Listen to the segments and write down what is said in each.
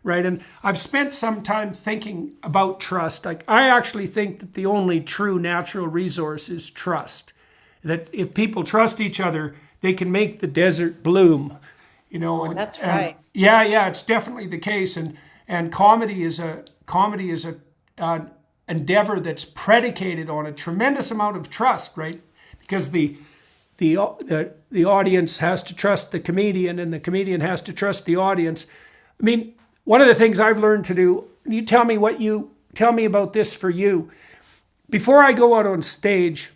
right? And I've spent some time thinking about trust. Like, I actually think that the only true natural resource is trust. That if people trust each other, they can make the desert bloom, you know. Oh, And, that's right. yeah, it's definitely the case. And comedy is a endeavor that's predicated on a tremendous amount of trust, right? Because the audience has to trust the comedian, and the comedian has to trust the audience. I mean, one of the things I've learned to do. You tell me about this for you. Before I go out on stage,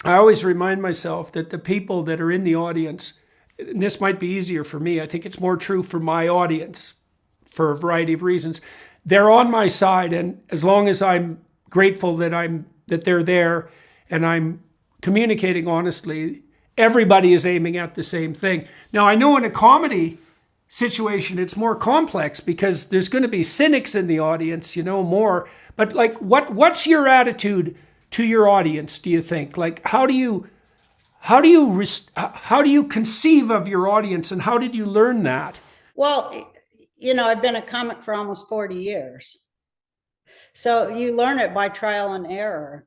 I always remind myself that the people that are in the audience, and this might be easier for me, I think it's more true for my audience for a variety of reasons. They're on my side, and as long as I'm grateful that they're there and I'm communicating honestly, everybody is aiming at the same thing. Now, I know in a comedy situation it's more complex because there's going to be cynics in the audience, more. But like, what's your attitude to your audience, do you think? Like, how do you conceive of your audience, and how did you learn that? Well, I've been a comic for almost 40 years. So you learn it by trial and error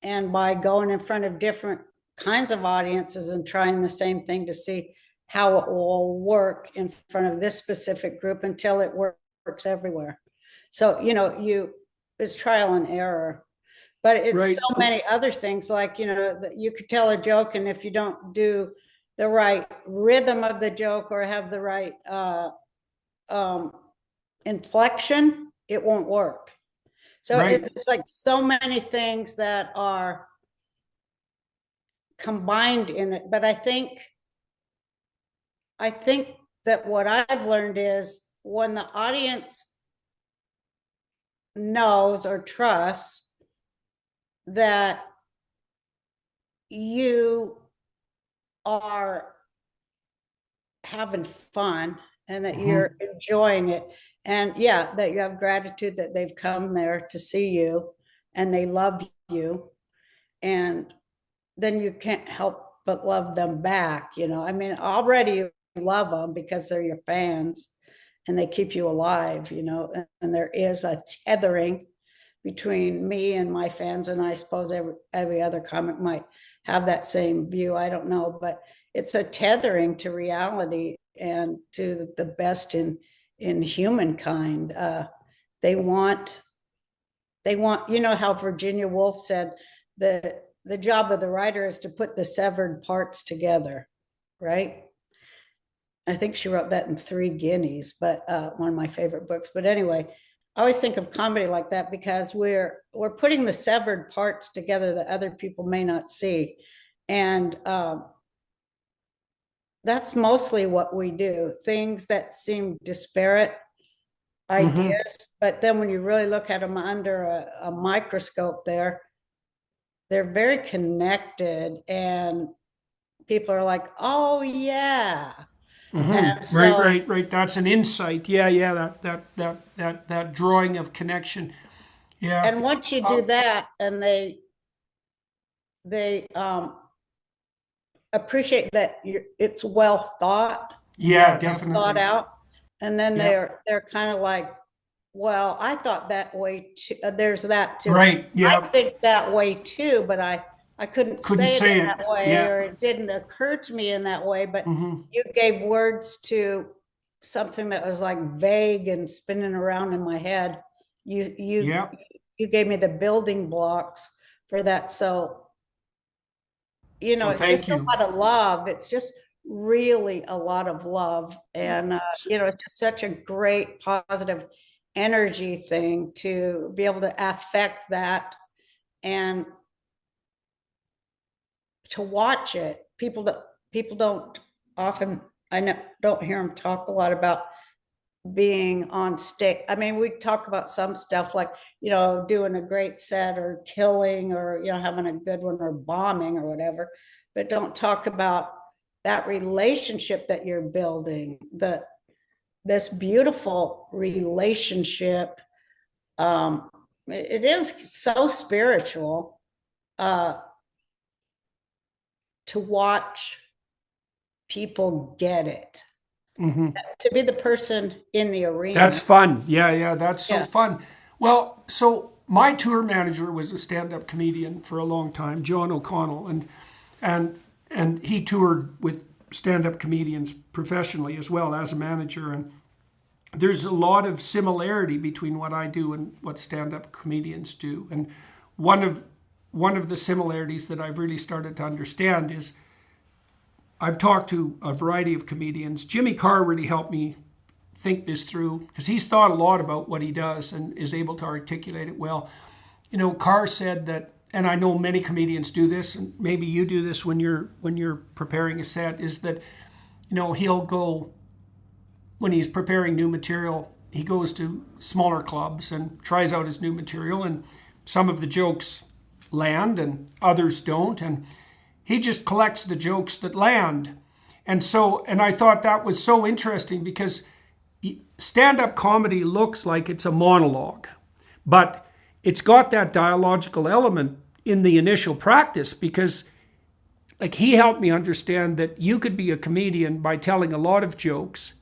and by going in front of different kinds of audiences and trying the same thing to see how it will work in front of this specific group until it works everywhere. So, it's trial and error. But it's Right. so many other things, like, that you could tell a joke, and if you don't do the right rhythm of the joke or have the right um, inflection, it won't work. So Right. it's like so many things that are combined in it. But I think that what I've learned is when the audience knows or trusts that you are having fun and that Mhm. you're enjoying it, and yeah, that you have gratitude that they've come there to see you and they love you, and then you can't help but love them back. I mean, already you love them because they're your fans and they keep you alive, and there is a tethering between me and my fans. And I suppose every other comic might have that same view. I don't know, but it's a tethering to reality and to the best in humankind. They want how Virginia Woolf said the job of the writer is to put the severed parts together, right? I think she wrote that in Three Guineas, but one of my favorite books. But anyway, I always think of comedy like that because we're putting the severed parts together that other people may not see, and that's mostly what we do. Things that seem disparate Mhm. ideas, but then when you really look at them under a microscope, they're very connected, and people are like, "Oh yeah," and Right, so right, right. That's an insight. Yeah, yeah. That drawing of connection. Yeah. and once you Uh, do that, and they appreciate that it's well yeah, thought definitely. out, and then Yeah. they're kind of like, well, I thought that way too. There's that too. Right. I Yeah. think that way too, but I couldn't Couldn't say it say in it. that way, Yeah. or it didn't occur to me in that way. But you gave words to something that was like vague and spinning around in my head. You you Yeah. you gave me the building blocks for that. So So it's thank just a you. lot of love. It's just really a lot of love. And, S- it's just such a great positive energy thing to be able to affect that and to watch it. People don't often, I know, don't hear them talk a lot about being on stage. I mean, we talk about some stuff like, doing a great set or killing or, having a good one or bombing or whatever, but don't talk about that relationship that you're building, this beautiful relationship. It is so spiritual uh, to watch people get it. to be the person in the That's arena. fun. Yeah, yeah, that's so Yeah. fun. Well, so my tour manager was a stand-up comedian for a long time, John O'Connell, and and he toured with stand-up comedians professionally as well as a manager. And there's a lot of similarity between what I do and what stand-up comedians do. And one of one of the similarities that I've really started to understand is I've talked to a variety of comedians. Jimmy Carr really helped me think this through because he's thought a lot about what he does and is able to articulate it well. You know, Carr said that, and I know many comedians do this, and maybe you do this when you're preparing a set, is that he'll go when he's preparing new material. He goes to smaller clubs and tries out his new material, and some of the jokes land and others don't, and he just collects the jokes that land. And I thought that was so interesting because stand-up comedy looks like it's a monologue, but it's got that dialogical element in the initial practice because like he helped me understand that you could be a comedian by telling a lot of jokes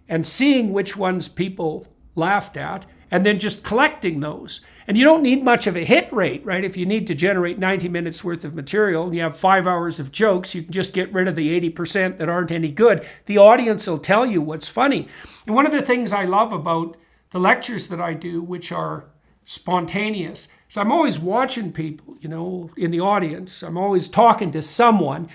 and seeing which ones people laughed at and then just collecting those. And you don't need much of a hit rate, right? If you need to generate 90 minutes worth of material and you have 5 hours of jokes, you can just get rid of the 80% that aren't any good. The audience will tell you what's funny. And one of the things I love about the lectures that I do, which are spontaneous, is I'm always watching people, in the audience. I'm always talking to someone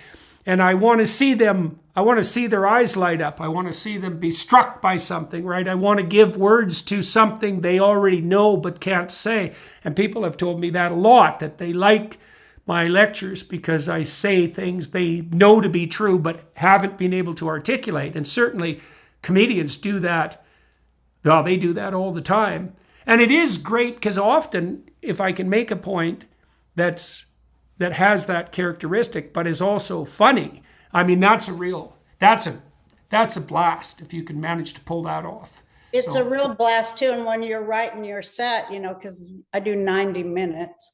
and I want to see them. I want to see their eyes light up. I want to see them be struck by something, right? I want to give words to something they already know but can't say. And people have told me that a lot, that they like my lectures because I say things they know to be true but haven't been able to articulate. And certainly comedians do that. Well, they do that all the time. And it is great because often if I can make a point that has that characteristic but is also funny, I mean, that's a blast if you can manage to pull that off. It's a So real blast too. And when you're writing your set, because I do 90 minutes,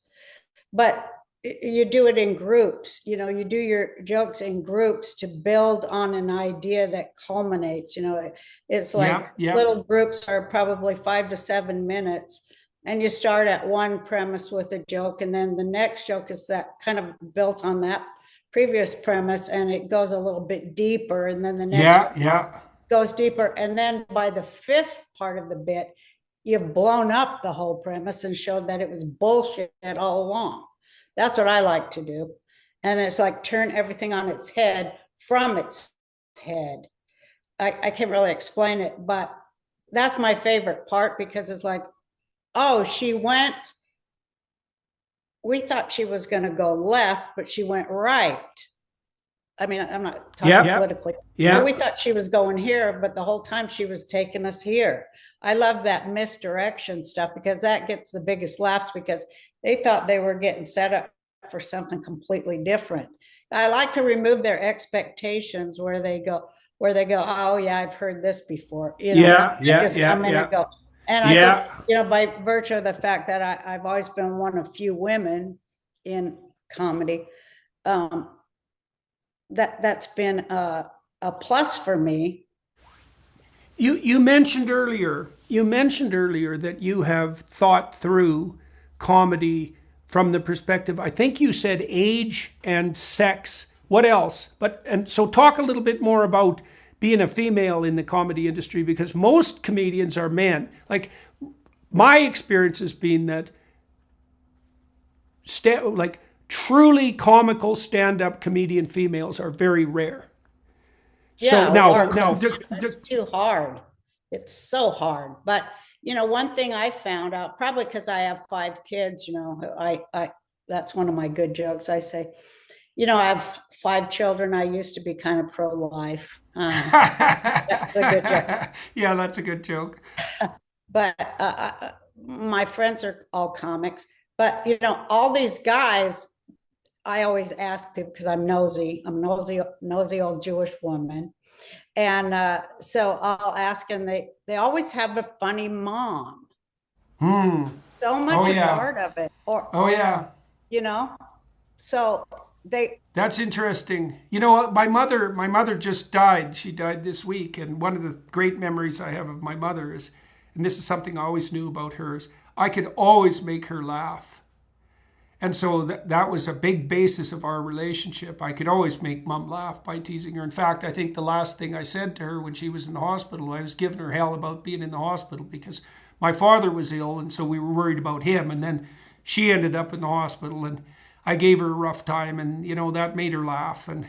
but you do it in groups, you do your jokes in groups to build on an idea that culminates, it's like yeah, yeah, little groups are probably 5 to 7 minutes. And you start at one premise with a joke, and then the next joke is that kind of built on that previous premise, and it goes a little bit deeper, and then the next yeah, yeah, goes deeper. And then by the fifth part of the bit, you've blown up the whole premise and showed that it was bullshit all along. That's what I like to do. And it's like turn everything on its head from its head. I can't really explain it, but that's my favorite part because it's like, oh, we thought she was going to go left, but she went right. I mean, I'm not talking yeah, politically. yeah. We thought she was going here, but the whole time she was taking us here. I love that misdirection stuff because that gets the biggest laughs because they thought they were getting set up for something completely different. I like to remove their expectations where they go, oh yeah, I've heard this before. Yeah, yeah, Just yeah, come in and yeah, go. And I think, yeah. by virtue of the fact that I've always been one of few women in comedy, um, that's been a plus for me. You mentioned earlier. You mentioned earlier that you have thought through comedy from the perspective. I think you said age and sex. What else? And so talk a little bit more about being a female in the comedy industry because most comedians are men. Like my experience has been that like truly comical stand-up comedian females are very rare. So Yeah, now, it's too hard. It's so hard. But one thing I found out, probably because I have 5 kids, I that's one of my good jokes. I say, I have 5 children. I used to be kind of pro-life. That's a good joke. yeah, that's a good joke. But my friends are all comics. But all these guys, I always ask people because I'm nosy. I'm nosy old Jewish woman. And so I'll ask them, they always have a funny mom. Hmm. So Oh much a yeah. part of it. Or, Oh yeah. you know, so they, That's interesting. You know what? My mother just died. She died this week. And one of the great memories I have of my mother is, and this is something I always knew about her, is I could always make her laugh. And so that was a big basis of our relationship. I could always make mom laugh by teasing her. In fact, I think the last thing I said to her when she was in the hospital, I was giving her hell about being in the hospital because my father was ill, and so we were worried about him. And then she ended up in the hospital, and I gave her a rough time, and that made her laugh. And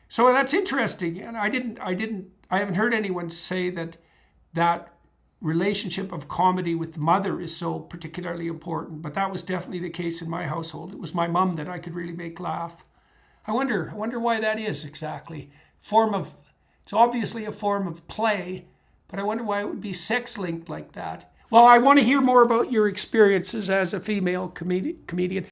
so that's interesting. And I haven't heard anyone say that relationship of comedy with the mother is so particularly important, but that was definitely the case in my household. It was my mum that I could really make laugh. I wonder why that is exactly. It's obviously a form of play, but I wonder why it would be sex linked like that. Well, I want to hear more about your experiences as a female comedian.